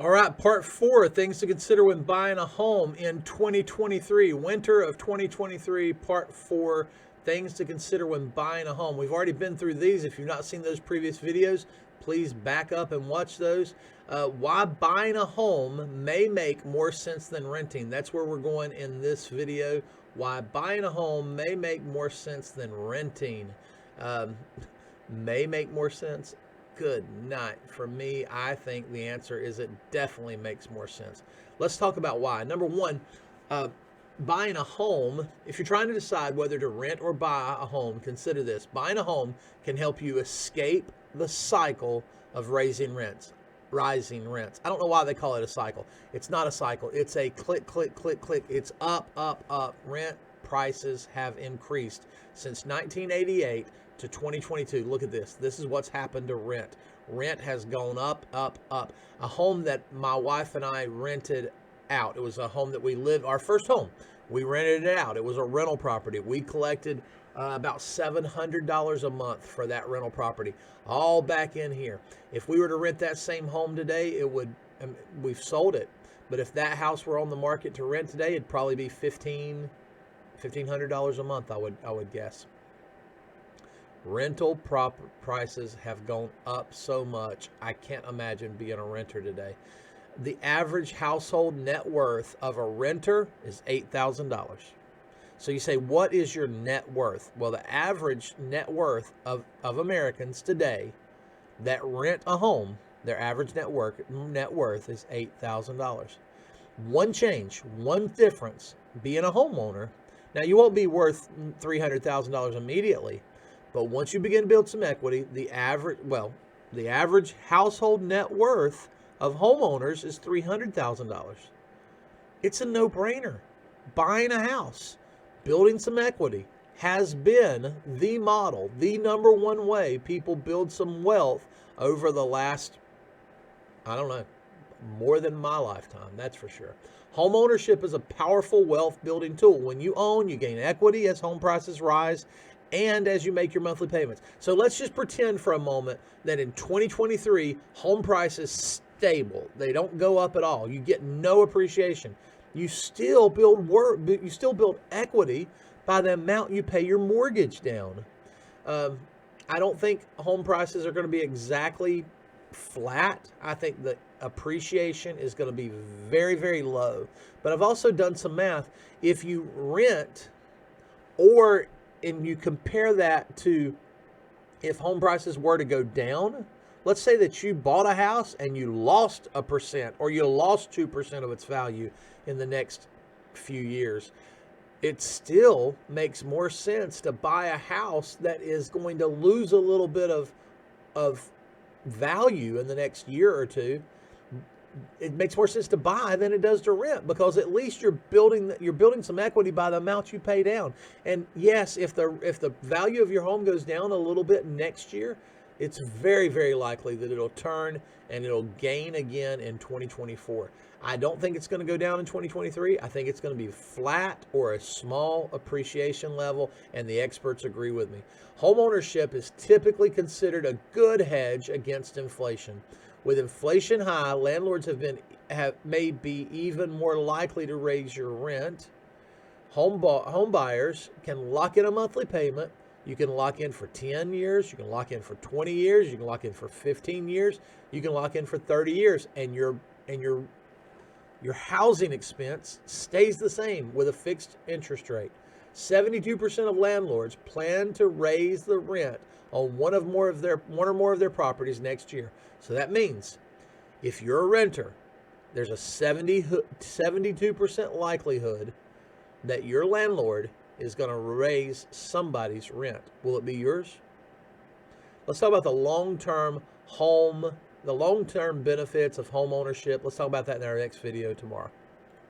All right, part 4, things to consider when buying a home in 2023, winter of 2023, part 4, things to consider when buying a home. We've already been through these. If you've not seen those previous videos, please back up and watch those. Why buying a home may make more sense than renting. That's where we're going in this video. Why buying a home may make more sense than renting. May make more sense. Good night. For me, I think the answer is it definitely makes more sense. Let's talk about why. Number one, buying a home, if you're trying to decide whether to rent or buy a home, consider this. Buying a home can help you escape the cycle of rising rents. I don't know why they call it a cycle. It's not a cycle. It's a click, click, click, click. It's up, up, up. Rent prices have increased since 1988 to 2022. Look at this. This is what's happened to rent. Rent has gone up, up, up. A home that my wife and I rented out. It was a home that we lived, our first home. We rented it out. It was a rental property. We collected about $700 a month for that rental property, all back in here. If we were to rent that same home today, it would, we've sold it. But if that house were on the market to rent today, it'd probably be $1,500 a month, I would guess. Rental prices have gone up so much, I can't imagine being a renter today. The average household net worth of a renter is $8,000. So you say, what is your net worth? Well, the average net worth of Americans today that rent a home, their average net worth is $8,000. One change, one difference, being a homeowner. Now, you won't be worth $300,000 immediately, but once you begin to build some equity, the average household net worth of homeowners is $300,000. It's a no-brainer. Buying a house, building some equity has been the model, the number one way people build some wealth over the last, I don't know, more than my lifetime, that's for sure. Home ownership is a powerful wealth building tool. When you own, you gain equity as home prices rise and as you make your monthly payments. So let's just pretend for a moment that in 2023, home prices stable. They don't go up at all. You get no appreciation. You still build equity by the amount you pay your mortgage down. I don't think home prices are going to be exactly flat. I think the appreciation is going to be very, very low. But I've also done some math. If you rent and you compare that to if home prices were to go down, let's say that you bought a house and you lost 1% or you lost 2% of its value in the next few years. It still makes more sense to buy a house that is going to lose a little bit of value in the next year or two. It makes more sense to buy than it does to rent, because at least you're building some equity by the amount you pay down. And yes, if the value of your home goes down a little bit next year, it's very, very likely that it'll turn and it'll gain again in 2024. I don't think it's going to go down in 2023. I think it's going to be flat or a small appreciation level, and the experts agree with me. Home ownership is typically considered a good hedge against inflation. With inflation high, landlords may be even more likely to raise your rent. Home buyers can lock in a monthly payment. You can lock in for 10 years, you can lock in for 20 years, you can lock in for 15 years, you can lock in for 30 years, and your housing expense stays the same with a fixed interest rate. 72% of landlords plan to raise the rent on one or more of their properties next year. So that means if you're a renter, there's a 72% likelihood that your landlord is going to raise somebody's rent. Will it be yours? Let's talk about the long-term benefits of home ownership. Let's talk about that in our next video tomorrow.